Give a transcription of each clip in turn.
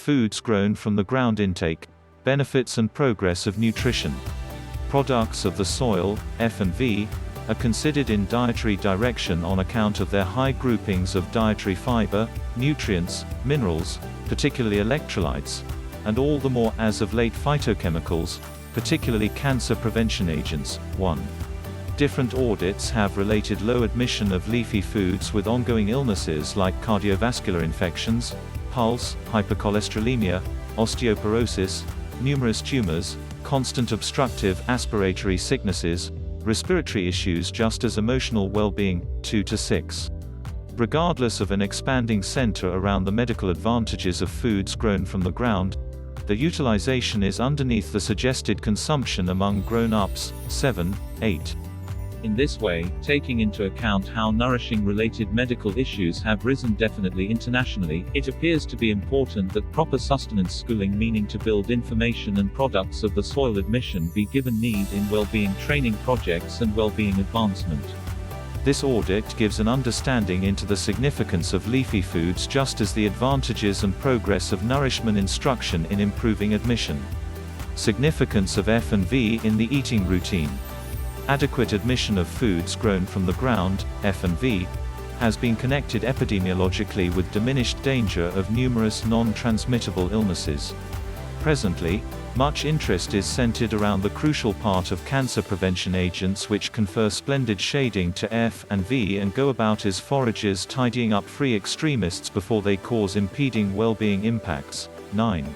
foods grown from the ground intake, benefits and progress of nutrition. Products of the soil, F&V, are considered in dietary direction on account of their high groupings of dietary fiber, nutrients, minerals, particularly electrolytes, and all the more as of late phytochemicals, particularly cancer prevention agents. 1. Different audits have related low admission of leafy foods with ongoing illnesses like cardiovascular infections, pulse, hypercholesterolemia, osteoporosis, numerous tumors, constant obstructive aspiratory sicknesses, respiratory issues just as emotional well-being. 2 to 6. Regardless of an expanding center around the medical advantages of foods grown from the ground, the utilization is underneath the suggested consumption among grown-ups. 7, 8. In this way, taking into account how nourishing-related medical issues have risen definitely internationally, it appears to be important that proper sustenance schooling, meaning to build information and products of the soil admission, be given need in well-being training projects and well-being advancement. This audit gives an understanding into the significance of leafy foods just as the advantages and progress of nourishment instruction in improving admission. Significance of F&V in the eating routine. Adequate admission of foods grown from the ground, F&V, has been connected epidemiologically with diminished danger of numerous non-transmittable illnesses. Presently, much interest is centered around the crucial part of cancer prevention agents which confer splendid shading to F&V and go about as foragers tidying up free extremists before they cause impeding well-being impacts. 9.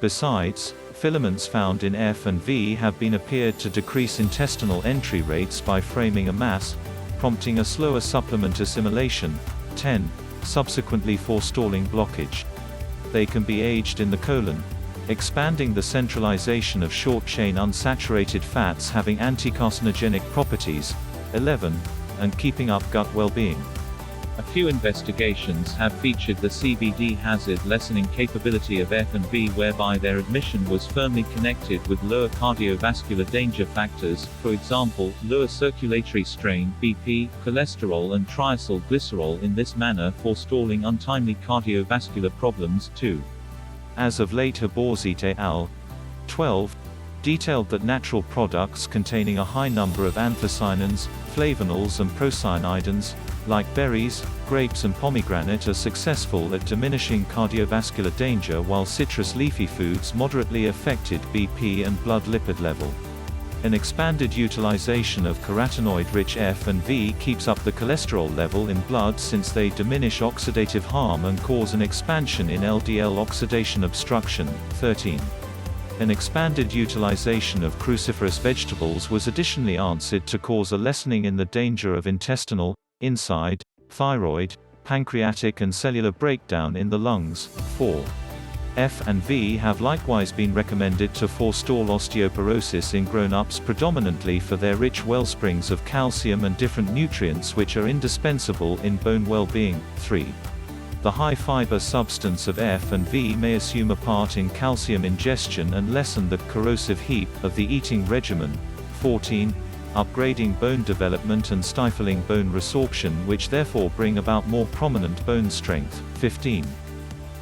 Besides, filaments found in F&V have been appeared to decrease intestinal entry rates by framing a mass, prompting a slower supplement assimilation. 10. Subsequently forestalling blockage. They can be aged in the colon, expanding the centralization of short-chain unsaturated fats having anti-carcinogenic properties. 11. And keeping up gut well-being. A few investigations have featured the CBD hazard lessening capability of F&V whereby their admission was firmly connected with lower cardiovascular danger factors, for example, lower circulatory strain BP, cholesterol and triacylglycerol, in this manner forestalling untimely cardiovascular problems. 2. As of late, Haborzit et al. 12. Detailed that natural products containing a high number of anthocyanins, flavonols and procyanidins, like berries, grapes and pomegranate, are successful at diminishing cardiovascular danger while citrus leafy foods moderately affected BP and blood lipid level. An expanded utilization of carotenoid-rich F&V keeps up the cholesterol level in blood since they diminish oxidative harm and cause an expansion in LDL oxidation obstruction. 13. An expanded utilization of cruciferous vegetables was additionally answered to cause a lessening in the danger of intestinal, inside, thyroid, pancreatic and cellular breakdown in the lungs. 4. F&V have likewise been recommended to forestall osteoporosis in grown-ups predominantly for their rich wellsprings of calcium and different nutrients which are indispensable in bone well-being. 3. The high-fiber substance of F&V may assume a part in calcium ingestion and lessen the corrosive heat of the eating regimen. 14. Upgrading bone development and stifling bone resorption which therefore bring about more prominent bone strength. 15.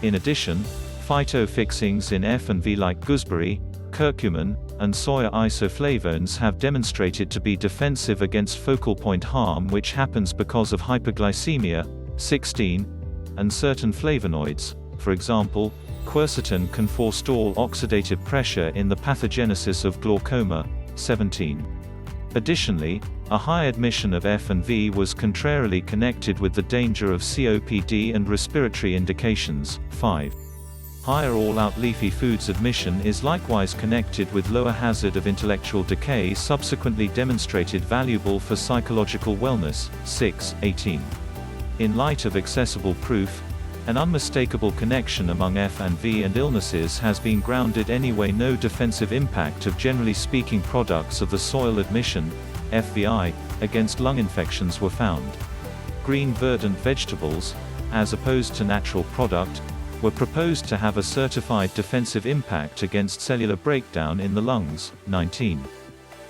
In addition, phytofixings in F&V like gooseberry, curcumin, and soya isoflavones have demonstrated to be defensive against focal point harm which happens because of hyperglycemia. 16. And certain flavonoids, for example, quercetin, can forestall oxidative pressure in the pathogenesis of glaucoma. 17. Additionally, a high admission of F&V was contrarily connected with the danger of COPD and respiratory indications. 5. Higher all-out leafy foods admission is likewise connected with lower hazard of intellectual decay, subsequently demonstrated valuable for psychological wellness. 6. 18. In light of accessible proof, an unmistakable connection among F&V and illnesses has been grounded anyway. No defensive impact of generally speaking products of the soil admission, FVI, against lung infections were found. Green verdant vegetables, as opposed to natural product, were proposed to have a certified defensive impact against cellular breakdown in the lungs. 19.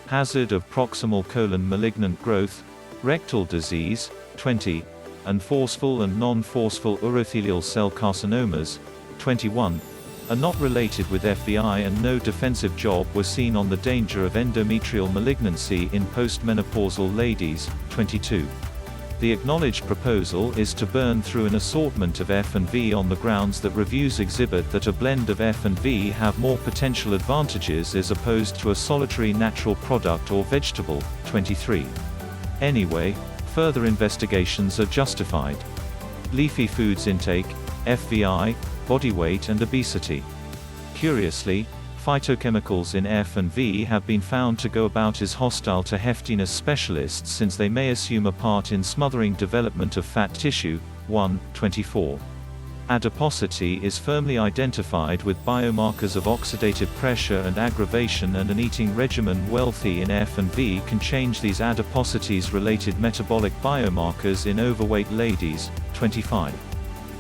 Hazard of proximal colon malignant growth, rectal disease. 20. And forceful and non-forceful urothelial cell carcinomas. 21. are not related with FVI, and no defensive job was seen on the danger of endometrial malignancy in postmenopausal ladies. 22. The acknowledged proposal is to burn through an assortment of F and V on the grounds that reviews exhibit that a blend of F and V have more potential advantages as opposed to a solitary natural product or vegetable. 23. Anyway, further investigations are justified. Leafy foods intake, FVI, body weight and obesity. Curiously, phytochemicals in F and V have been found to go about as hostile to heftiness specialists since they may assume a part in smothering development of fat tissue. 1. 24. Adiposity is firmly identified with biomarkers of oxidative pressure and aggravation, and an eating regimen wealthy in F and V can change these adiposities-related metabolic biomarkers in overweight ladies. 25.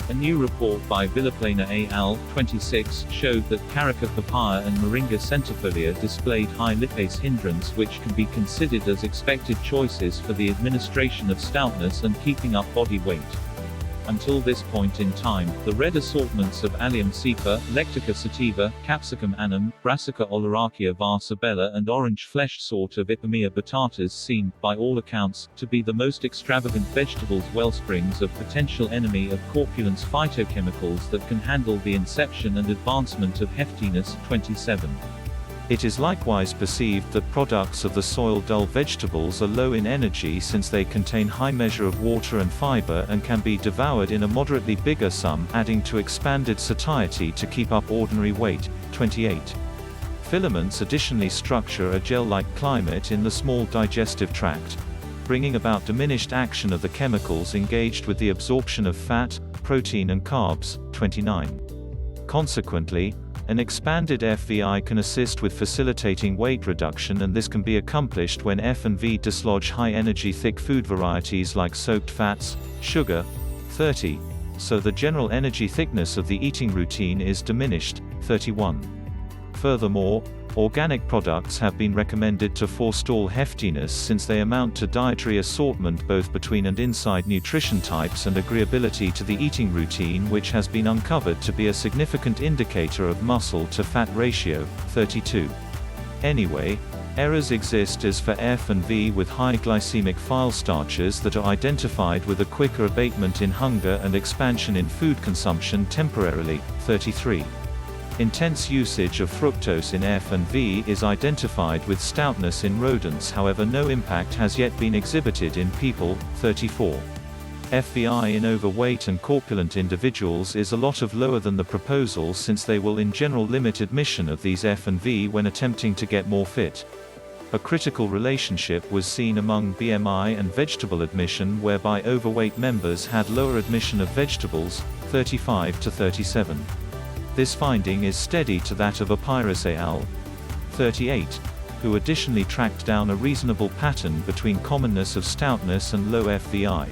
A new report by Villaplana et al. 26 showed that Carica papaya and Moringa centifolia displayed high lipase hindrance, which can be considered as expected choices for the administration of stoutness and keeping up body weight. Until this point in time, the red assortments of Allium cepa, Lectica sativa, Capsicum annum, Brassica oleracea var sabella and orange flesh sort of Ipomoea batatas seem, by all accounts, to be the most extravagant vegetables wellsprings of potential enemy of corpulence phytochemicals that can handle the inception and advancement of heftiness. 27. It is likewise perceived that products of the soil dull vegetables are low in energy since they contain high measure of water and fiber and can be devoured in a moderately bigger sum, adding to expanded satiety to keep up ordinary weight. 28. Filaments additionally structure a gel-like climate in the small digestive tract, bringing about diminished action of the chemicals engaged with the absorption of fat, protein and carbs. 29. Consequently, an expanded FVI can assist with facilitating weight reduction, and this can be accomplished when F and V dislodge high-energy thick food varieties like soaked fats, sugar. 30. So the general energy thickness of the eating routine is diminished. 31. Furthermore, organic products have been recommended to forestall heftiness since they amount to dietary assortment both between and inside nutrition types and agreeability to the eating routine, which has been uncovered to be a significant indicator of muscle to fat ratio. 32. Anyway, errors exist as for F and V with high glycemic file starches that are identified with a quicker abatement in hunger and expansion in food consumption temporarily. 33. Intense usage of fructose in F and V is identified with stoutness in rodents, however no impact has yet been exhibited in people. 34. FVI in overweight and corpulent individuals is a lot lower than the proposal since they will in general limit admission of these F and V when attempting to get more fit. A critical relationship was seen among BMI and vegetable admission, whereby overweight members had lower admission of vegetables, 35 to 37. This finding is steady to that of Apirus et al. 38, who additionally tracked down a reasonable pattern between commonness of stoutness and low FVI.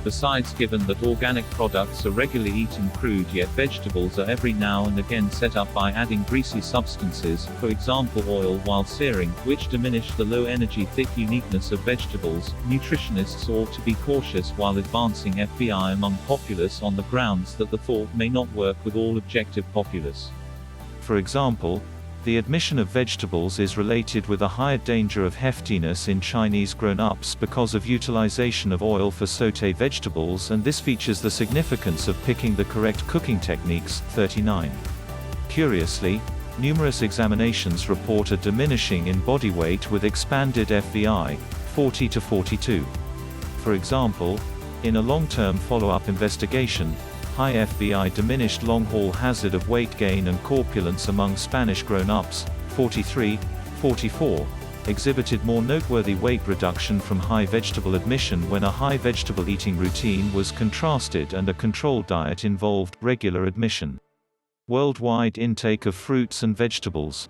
Besides, given that organic products are regularly eaten crude, yet vegetables are every now and again set up by adding greasy substances, for example oil, while searing, which diminish the low-energy thick uniqueness of vegetables, nutritionists ought to be cautious while advancing FVI among populace on the grounds that the thought may not work with all objective populace. For example, the admission of vegetables is related with a higher danger of heftiness in Chinese grown-ups because of utilization of oil for sauté vegetables, and this features the significance of picking the correct cooking techniques. 39. Curiously, numerous examinations report a diminishing in body weight with expanded FVI, 40 to 42. For example, in a long-term follow-up investigation, high FVI diminished long-haul hazard of weight gain and corpulence among Spanish grown-ups, 43, 44, exhibited more noteworthy weight reduction from high vegetable admission when a high vegetable eating routine was contrasted and a control diet involved regular admission. Worldwide intake of fruits and vegetables.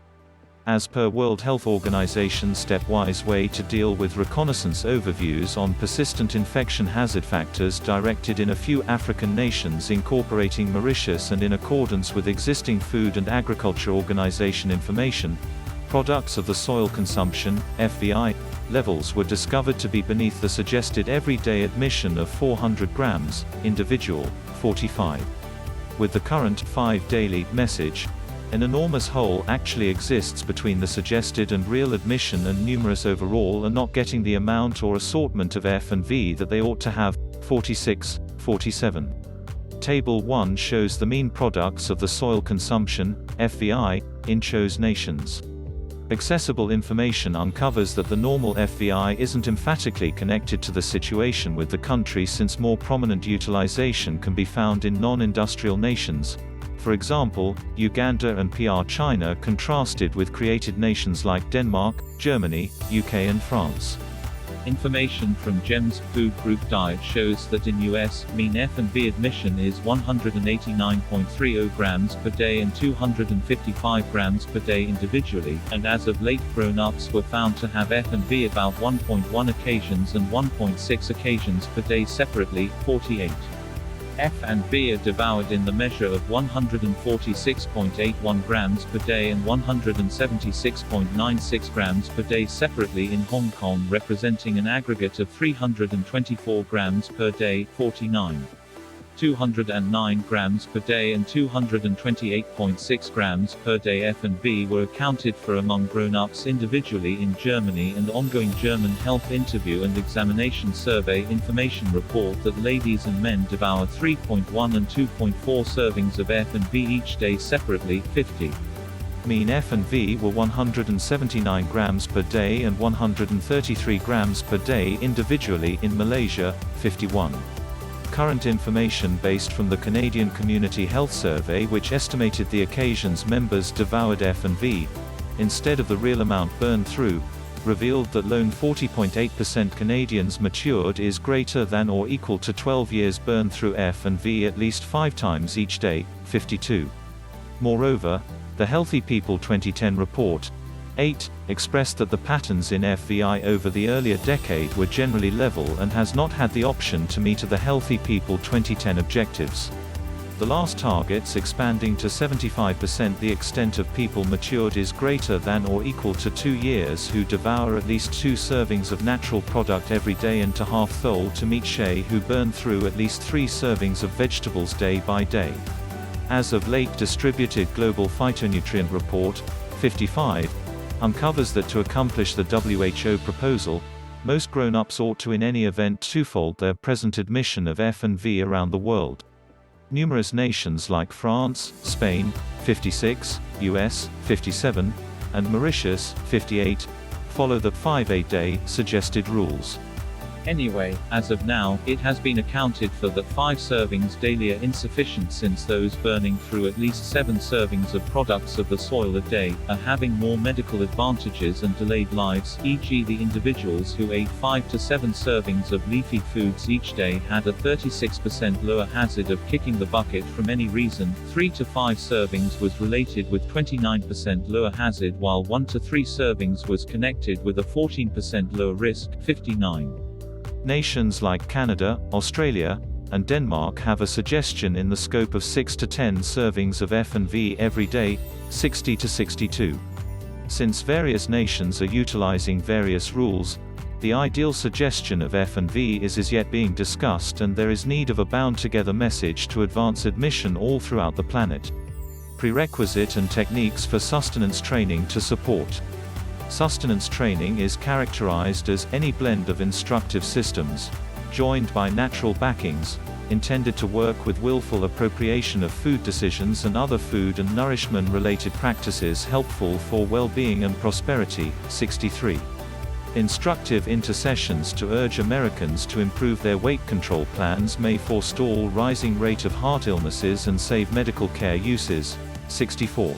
As per World Health Organization stepwise way to deal with reconnaissance overviews on persistent infection hazard factors directed in a few African nations incorporating Mauritius and in accordance with existing Food and Agriculture Organization information, products of the soil consumption, FVI, levels were discovered to be beneath the suggested everyday admission of 400 grams, individual, 45. With the current 5 daily message, an enormous hole actually exists between the suggested and real admission, and numerous overall are not getting the amount or assortment of F and V that they ought to have. 46, 47. Table 1 shows the mean products of the soil consumption, FVI, in chose nations. Accessible information uncovers that the normal FVI isn't emphatically connected to the situation with the country, since more prominent utilization can be found in non-industrial nations. For example, Uganda and PR China, contrasted with created nations like Denmark, Germany, UK and France. Information from GEM's Food Group Diet shows that in US, mean F and V admission is 189.30 grams per day and 255 grams per day individually, and as of late grown-ups were found to have F and V about 1.1 occasions and 1.6 occasions per day separately. 48. F and V are devoured in the measure of 146.81 grams per day and 176.96 grams per day separately in Hong Kong, representing an aggregate of 324 grams per day. 49. 209 grams per day and 228.6 grams per day F and V were accounted for among grown-ups individually in Germany, and ongoing German health interview and examination survey information report that ladies and men devour 3.1 and 2.4 servings of F and V each day separately. 50. Mean F and V were 179 grams per day and 133 grams per day individually in Malaysia. 51. Current information based from the Canadian Community Health Survey, which estimated the occasions members devoured F and V, instead of the real amount burned through, revealed that lone 40.8% Canadians matured is greater than or equal to 12 years burned through F and V at least 5 times each day. 52. Moreover, the Healthy People 2010 report 8 expressed that the patterns in FVI over the earlier decade were generally level and has not had the option to meet the Healthy People 2010 objectives. The last targets expanding to 75%. The extent of people matured is greater than or equal to 2 years who devour at least 2 servings of natural product every day, and to half thole to meet Shay who burn through at least 3 servings of vegetables day by day. As of late distributed Global Phytonutrient Report 55 uncovers that to accomplish the WHO proposal, most grown-ups ought to in any event twofold their present admission of F and V around the world. Numerous nations like France, Spain, 56, US, 57, and Mauritius, 58, follow the 5-a-day suggested rules. Anyway, as of now, it has been accounted for that 5 servings daily are insufficient, since those burning through at least 7 servings of products of the soil a day are having more medical advantages and delayed lives, e.g. the individuals who ate 5 to 7 servings of leafy foods each day had a 36% lower hazard of kicking the bucket from any reason. 3 to 5 servings was related with 29% lower hazard, while 1 to 3 servings was connected with a 14% lower risk. 59. Nations like Canada, Australia, and Denmark have a suggestion in the scope of 6 to 10 servings of F and V every day. 60 to 62. Since various nations are utilizing various rules, the ideal suggestion of F and V is as yet being discussed, and there is need of a bound-together message to advance admission all throughout the planet. Prerequisite and techniques for sustenance training to support. Sustenance training is characterized as any blend of instructive systems, joined by natural backings, intended to work with willful appropriation of food decisions and other food and nourishment-related practices helpful for well-being and prosperity. 63. Instructive intercessions to urge Americans to improve their weight control plans may forestall rising rate of heart illnesses and save medical care uses. 64.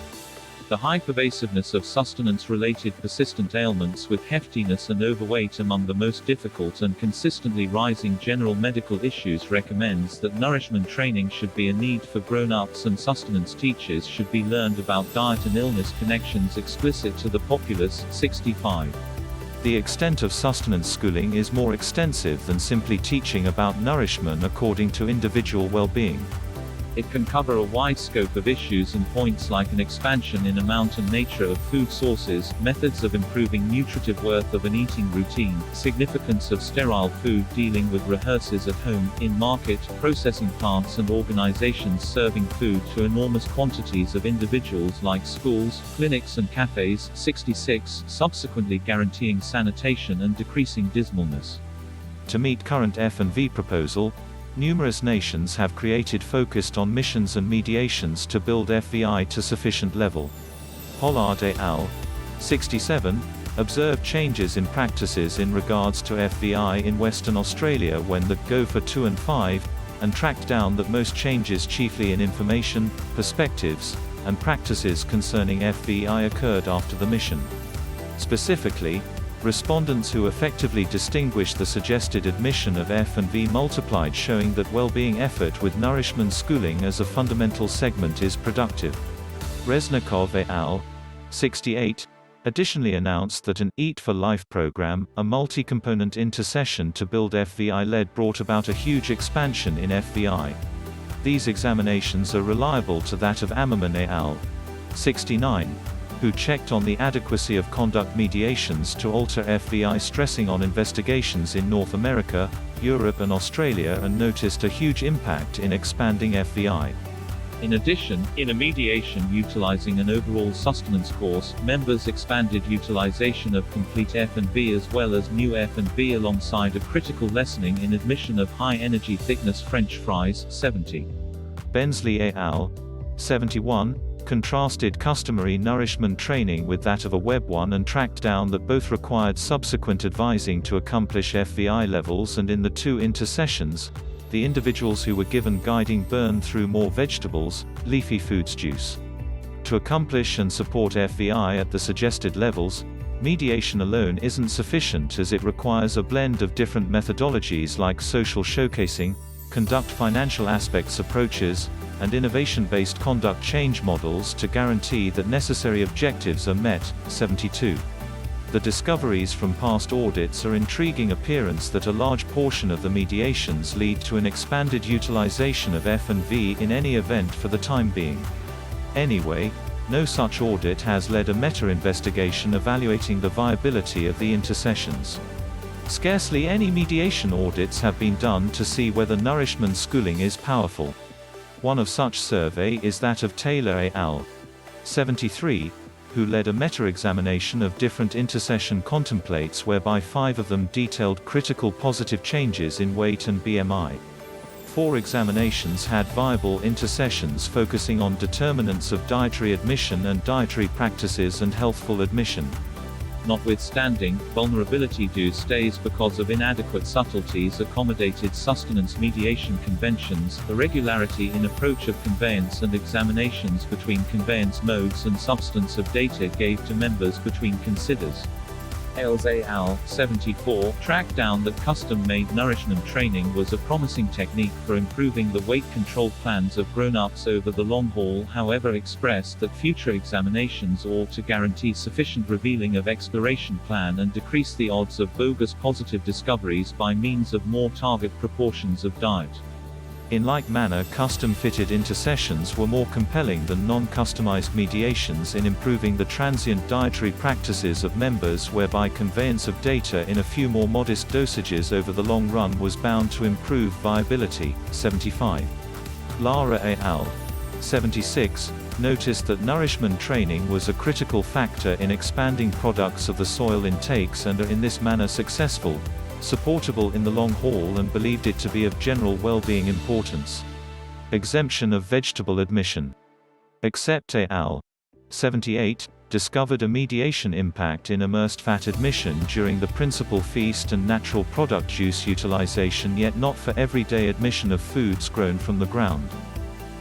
The high pervasiveness of sustenance-related persistent ailments with heftiness and overweight among the most difficult and consistently rising general medical issues recommends that nourishment training should be a need for grown-ups, and sustenance teachers should be learned about diet and illness connections explicit to the populace. 65. The extent of sustenance schooling is more extensive than simply teaching about nourishment according to individual well-being. It can cover a wide scope of issues and points like an expansion in amount and nature of food sources, methods of improving nutritive worth of an eating routine, significance of sterile food, dealing with rehearses at home, in market, processing plants and organizations serving food to enormous quantities of individuals like schools, clinics and cafes. 66, subsequently guaranteeing sanitation and decreasing dismalness. To meet current F&V proposal, numerous nations have created focused on missions and mediations to build FVI to sufficient level. Pollard et al. 67 observed changes in practices in regards to FVI in Western Australia when the Go for 2 and 5, and tracked down that most changes chiefly in information, perspectives, and practices concerning FVI occurred after the mission. Specifically, respondents who effectively distinguished the suggested admission of F&V multiplied, showing that well-being effort with nourishment schooling as a fundamental segment is productive. Reznikov et al. 68 additionally announced that an Eat for Life program, a multi-component intercession to build FVI-led, brought about a huge expansion in FVI. These examinations are reliable to that of Ammerman et al. 69. Who checked on the adequacy of conduct mediations to alter FVI, stressing on investigations in North America, Europe and Australia, and noticed a huge impact in expanding FVI. In addition, in a mediation utilizing an overall sustenance course, members expanded utilization of complete F&V as well as new F&V alongside a critical lessening in admission of high-energy thickness French fries. 70. Bensley et al. 71 contrasted customary nourishment training with that of a Web 1 and tracked down that both required subsequent advising to accomplish FVI levels, and in the two intercessions, the individuals who were given guiding burn through more vegetables, leafy foods juice. To accomplish and support FVI at the suggested levels, mediation alone isn't sufficient, as it requires a blend of different methodologies like social showcasing, conduct financial aspects approaches, and innovation-based conduct change models to guarantee that necessary objectives are met. 72. The discoveries from past audits are intriguing appearance that a large portion of the mediations lead to an expanded utilization of F&V in any event for the time being. Anyway, no such audit has led a meta-investigation evaluating the viability of the intercessions. Scarcely any mediation audits have been done to see whether nourishment schooling is powerful. One of such survey is that of Taylor et al. 73, who led a meta-examination of different intercession contemplates whereby 5 of them detailed critical positive changes in weight and BMI. 4 examinations had viable intercessions focusing on determinants of dietary admission and dietary practices and healthful admission. Notwithstanding, vulnerability stays because of inadequate subtleties accommodated sustenance mediation conventions, irregularity in approach of conveyance and examinations between conveyance modes and substance of data gave to members between considers. Ailes et al. 74 tracked down that custom-made nourishment training was a promising technique for improving the weight control plans of grown-ups over the long haul, however expressed that future examinations ought to guarantee sufficient revealing of exploration plan and decrease the odds of bogus positive discoveries by means of more target proportions of diet. In like manner, custom-fitted intercessions were more compelling than non-customized mediations in improving the transient dietary practices of members, whereby conveyance of data in a few more modest dosages over the long run was bound to improve viability. 75. Lara et al. 76 noticed that nourishment training was a critical factor in expanding products of the soil intakes and are in this manner successful, supportable in the long haul, and believed it to be of general well-being importance. Exemption of vegetable admission. Accept et al. 78 discovered a mediation impact in immersed fat admission during the principal feast and natural product juice utilization, yet not for everyday admission of foods grown from the ground.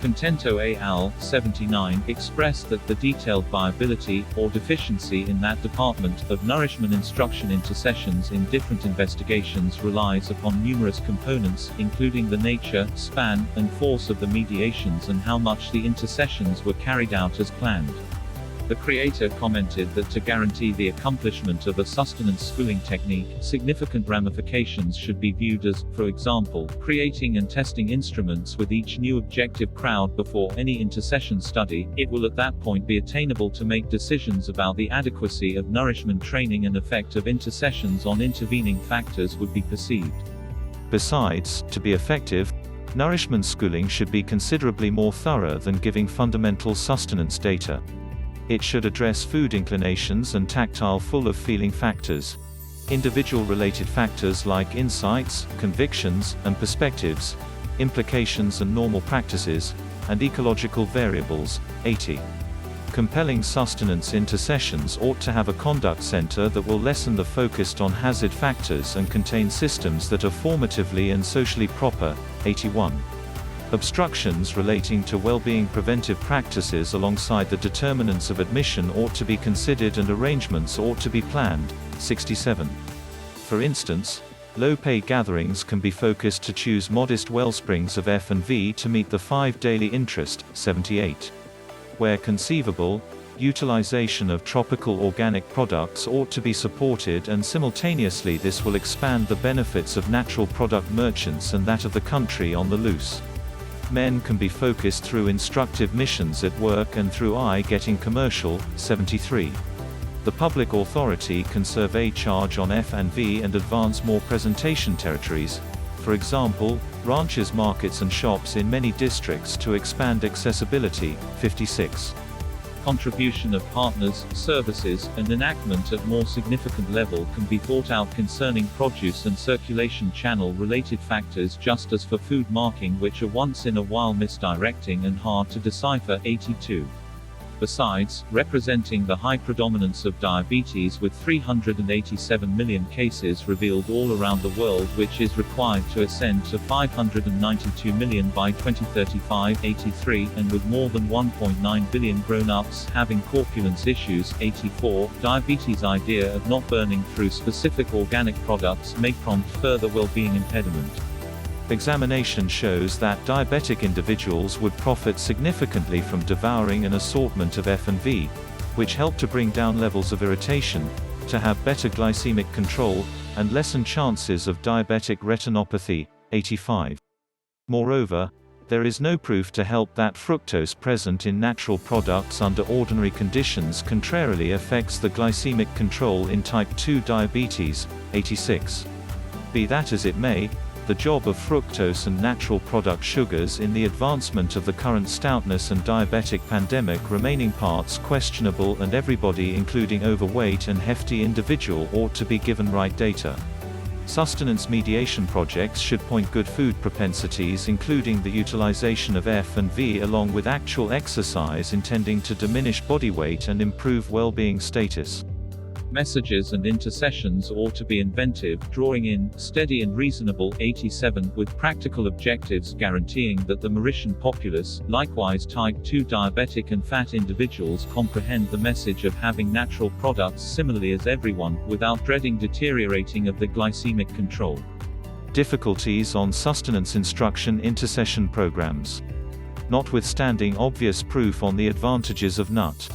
Contento et al. 79 expressed that the detailed viability, or deficiency in that department, of nourishment instruction intercessions in different investigations relies upon numerous components, including the nature, span, and force of the mediations and how much the intercessions were carried out as planned. The creator commented that to guarantee the accomplishment of a sustenance schooling technique, significant ramifications should be viewed as, for example, creating and testing instruments with each new objective crowd before any intersession study. It will at that point be attainable to make decisions about the adequacy of nourishment training and effect of intersessions on intervening factors would be perceived. Besides, to be effective, nourishment schooling should be considerably more thorough than giving fundamental sustenance data. It should address food inclinations and tactile full of feeling factors. Individual related factors like insights, convictions, and perspectives, implications and normal practices, and ecological variables. 80. Compelling sustenance intersessions ought to have a conduct center that will lessen the focus on hazard factors and contain systems that are formatively and socially proper. 81. Obstructions relating to well-being preventive practices alongside the determinants of admission ought to be considered and arrangements ought to be planned. 67. For instance, low-pay gatherings can be focused to choose modest wellsprings of F&V to meet the 5 daily interest. 78. Where conceivable, utilization of tropical organic products ought to be supported, and simultaneously this will expand the benefits of natural product merchants and that of the country on the loose. Men can be focused through instructive missions at work and through getting commercial. 73. The public authority can survey charge on F&V and advance more presentation territories, for example, ranches, markets and shops in many districts to expand accessibility. 56. Contribution of partners, services, and enactment at more significant level can be thought out concerning produce and circulation channel related factors, just as for food marking, which are once in a while misdirecting and hard to decipher. 82. Besides, representing the high predominance of diabetes with 387 million cases revealed all around the world, which is required to ascend to 592 million by 2035, 83, and with more than 1.9 billion grown-ups having corpulence issues. 84. Diabetes' idea of not burning through specific organic products may prompt further well-being impediment. Examination shows that diabetic individuals would profit significantly from devouring an assortment of F&V, which help to bring down levels of irritation, to have better glycemic control, and lessen chances of diabetic retinopathy. 85. Moreover, there is no proof to help that fructose present in natural products under ordinary conditions contrarily affects the glycemic control in type 2 diabetes. 86. Be that as it may, the job of fructose and natural product sugars in the advancement of the current stoutness and diabetic pandemic remaining parts questionable, and everybody, including overweight and hefty individual, ought to be given right data. Sustenance mediation projects should point good food propensities, including the utilization of F&V along with actual exercise intending to diminish body weight and improve well-being status. Messages and intercessions ought to be inventive, drawing in, steady and reasonable. 87, with practical objectives guaranteeing that the Mauritian populace, likewise type 2 diabetic and fat individuals, comprehend the message of having natural products similarly as everyone, without dreading deteriorating of the glycemic control. Difficulties on sustenance instruction intercession programs. Notwithstanding obvious proof on the advantages of nut